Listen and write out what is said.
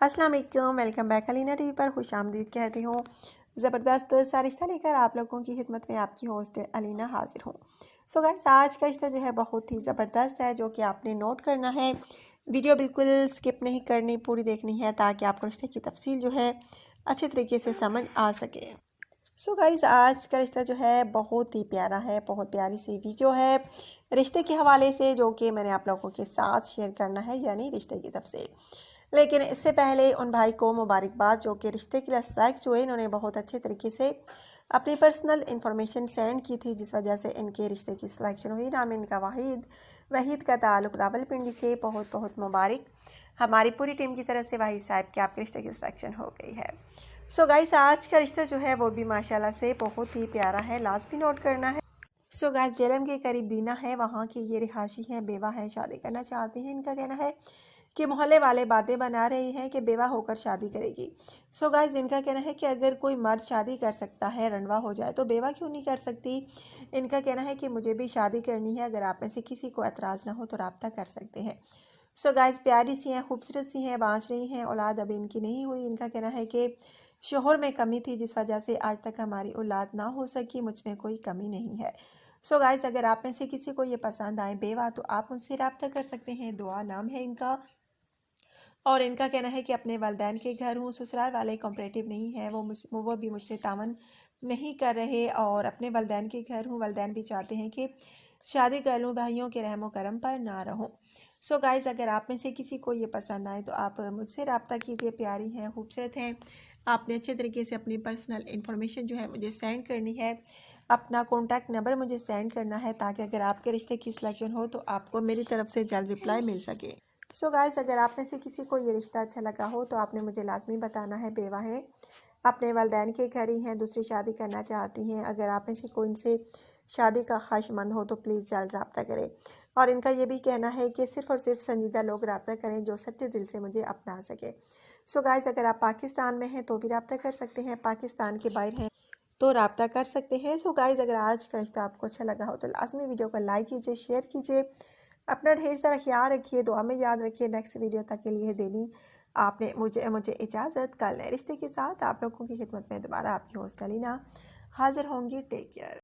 अस्सलाम वालेकुम, welcome back Alina TV पर खुशामदीद कहती हूँ। ज़बरदस्त सा रिश्ता लेकर आप लोगों की खिदमत में आपकी होस्ट अलीना हाजिर हूँ। सो गाइस, आज का रिश्ता जो है बहुत ही ज़बरदस्त है, जो कि आपने नोट करना है। वीडियो बिल्कुल स्किप नहीं करनी, पूरी देखनी है ताकि आपको रिश्ते की तफसील जो है अच्छे तरीके से समझ आ सके। सो गाइस, आज का रिश्ता जो है बहुत ही प्यारा है, बहुत प्यारी सी वीडियो है रिश्ते के हवाले से, जो कि मैंने आप लोगों के साथ शेयर करना है, यानी रिश्ते की तफसील। लेकिन इससे पहले उन भाई को मुबारकबाद जो कि रिश्ते के लिए सेलेक्ट हुए। इन्होंने बहुत अच्छे तरीके से अपनी पर्सनल इन्फॉर्मेशन सेंड की थी, जिस वजह से इनके रिश्ते की सिलेक्शन हुई। नाम इनका वहीद का ताल्लुक रावलपिंडी से। बहुत बहुत मुबारक हमारी पूरी टीम की तरफ से वाहिद साहब के आपके रिश्ते की सिलेक्शन हो गई है। सो गाइस, आज का रिश्ता जो है वो भी माशाल्लाह से बहुत ही प्यारा है, लाजमी नोट करना है। सो गाइस, जेलम के करीब दीना है, वहाँ की ये रिहाशी है, बेवा है, शादी करना चाहती हैं। इनका कहना है कि मोहल्ले वाले बातें बना रहे हैं कि बेवा होकर शादी करेगी। सो गाइस, इनका कहना है कि अगर कोई मर्द शादी कर सकता है, रंडवा हो जाए, तो बेवा क्यों नहीं कर सकती। इनका कहना है कि मुझे भी शादी करनी है, अगर आप में से किसी को एतराज़ ना हो तो रब्ता कर सकते हैं। सो गाइस, प्यारी सी हैं, खूबसूरत सी हैं, बाँच रही हैं, औलाद अभी इनकी नहीं हुई। इनका कहना है कि शोहर में कमी थी, जिस वजह से आज तक हमारी औलाद ना हो सकी। मुझ में कोई कमी नहीं है। सो गाइस, अगर आप में से किसी को ये पसंद आए बेवा, तो आप मुझसे रब्ता कर सकते हैं। दुआ नाम है इनका। और इनका कहना है कि अपने वालिदैन के घर हूँ, ससुराल वाले कोऑपरेटिव नहीं है, वो भी मुझसे तावन नहीं कर रहे, और अपने वालिदैन के घर हूँ, वालिदैन भी चाहते हैं कि शादी कर लूँ, भाइयों के रहमो करम पर ना रहूँ। सो गाइस, अगर आप में से किसी को ये पसंद आए तो आप मुझसे रब्ता कीजिए। प्यारी हैं, खूबसूरत हैं। आपने अच्छे तरीके से अपनी पर्सनल इन्फॉर्मेशन जो है मुझे सेंड करनी है, अपना कॉन्टैक्ट नंबर मुझे सेंड करना है, ताकि अगर आपके रिश्ते की सिलेक्शन हो तो आपको मेरी तरफ से जल्द रिप्लाई मिल सके। सो गाइस, अगर आप में से किसी को ये रिश्ता अच्छा लगा हो तो आपने मुझे लाजमी बताना है। बेवा है, अपने वालिदैन के घर ही हैं, दूसरी शादी करना चाहती हैं। अगर आप में से कोई इनसे शादी का ख्वाहिशमंद हो तो प्लीज़ जल्द रब्ता करें। और इनका ये भी कहना है कि सिर्फ़ और सिर्फ संजीदा लोग रब्ता करें जो सच्चे दिल से मुझे अपना सके। सो गाइस, अगर आप पाकिस्तान में हैं तो भी रब्ता कर सकते हैं, पाकिस्तान के बाहर हैं तो रब्ता कर सकते हैं। सो गाइस, अगर आज का रिश्ता आपको अच्छा लगा हो तो लाजमी वीडियो को लाइक कीजिए, शेयर कीजिए, अपना ढेर सारा ख्याल रखिए, दुआ में याद रखिए। नेक्स्ट वीडियो तक के लिए देनी आपने मुझे इजाज़त। कल नए रिश्ते के साथ आप लोगों की खिदमत में दोबारा आपकी होस्ट अलीना हाजिर होंगी। Take care.